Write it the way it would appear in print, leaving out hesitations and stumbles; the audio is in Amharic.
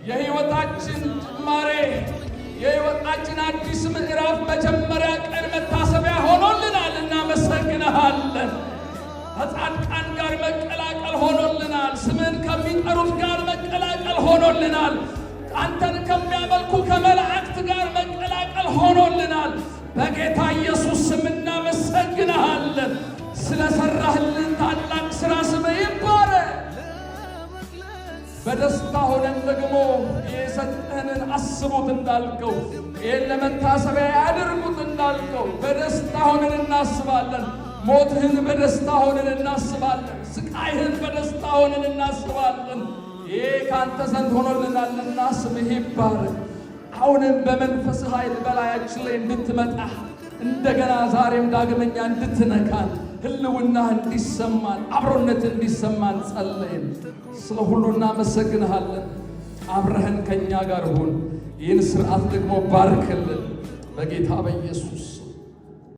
የሕይወታችን ጅማሬ የሕይወታችን አዲስ ምዕራፍ መጀመሪያ ቀን መታሰቢያ ሆኖልናል። እናመሰግንሃለን። ከጻድቃን ጋር መቀላቀል ሆኖልናል። ስምን ከሚጠሩት ጋር መቀላቀል ሆኖልናል። አንተን ከሚያመልኩ ከመላእክት ጋር መቀላቀል ሆኖልናል። በጌታ ኢየሱስ ስም እናመሰግንሃለን። ስለሰራህልን ታላቅ ሥራ ስምህ ይባረክ። በደስታ ሆነን ደግሞ የሰጠህንን አስቡት እንዳልከው፣ ይህን ለመታሰቢያ ያድርጉት እንዳልከው በደስታ ሆነን እናስባለን። ሞትህን በደስታ ሆነን እናስባለን። ስቃይህን በደስታ ሆነን እናስባለን። ይሄ ካንተ ዘንድ ሆኖልናልና ስምህ ይባረክ። አሁንም በመንፈስ ኃይል በላያችን ላይ እንድትመጣ እንደገና ዛሬም ዳግመኛ እንድትነካን ህልውና እንዲሰማን አብሮነት እንዲሰማን ጸለይን። ስለ ሁሉ እናመሰግንሃለን። አብረህን ከኛ ጋር ሁን። ይህን ሥርዓት ደግሞ ባርክልን በጌታ በኢየሱስ